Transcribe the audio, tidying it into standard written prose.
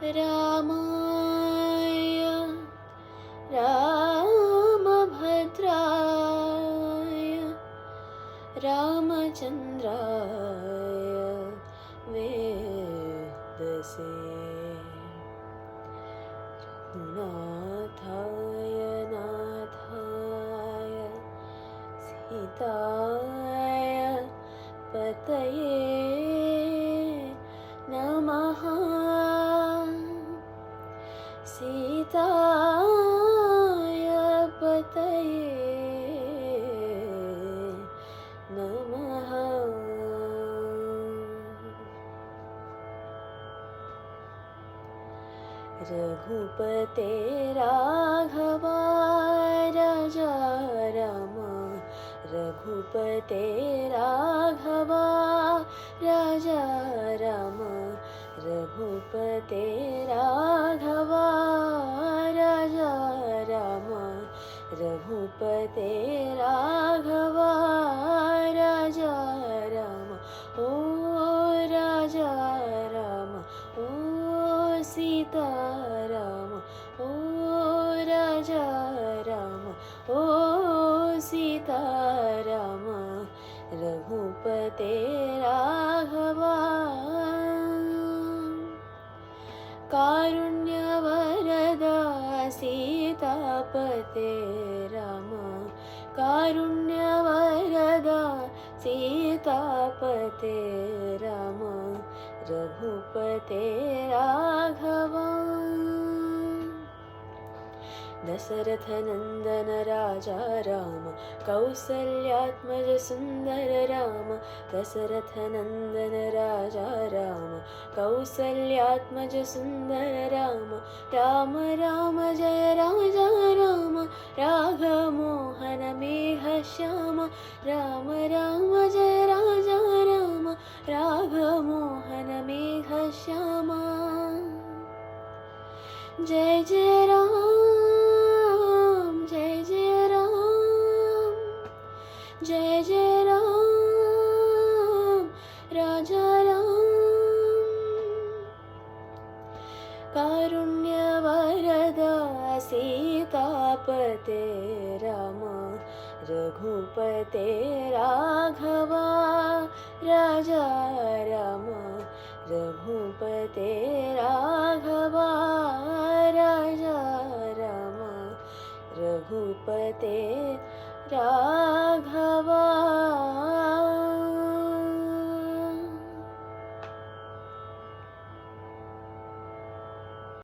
रामाय रामभद्राय रामचन्द्राय वेदसे नाथाय नाथाय सीताय पतये नमः सीताय पतये नमः। रघुपते राघव राजा राम रघुपते राघव राजा राम रघुपते राघव राजा राम रघुपते राघव राजा राम ओ राजा राम ओ सीताराम ओ राजा राम ओ सीताराम रघुपते राघव कारुण्यवरदा सीतापते राम कारुण्यवरदा सीतापते राम रघुपते राघव दशरथनन्दन राजा राम कौसल्यात्मज सुन्दर राम दशरथनन्दन राजा राम कौसल्यात्मज सुन्दर राम राम राम जय राजा राम राघमोहन मेघश्याम राम राम जय राजा राम राघमोहन मेघश्याम जय जय राम जय जय राम जय जय राम राजा राम कारुण्यवरदा सीतापते राम रघुपते राघव राजा राम रघुपते राघव राजा राम रघुपते राघव।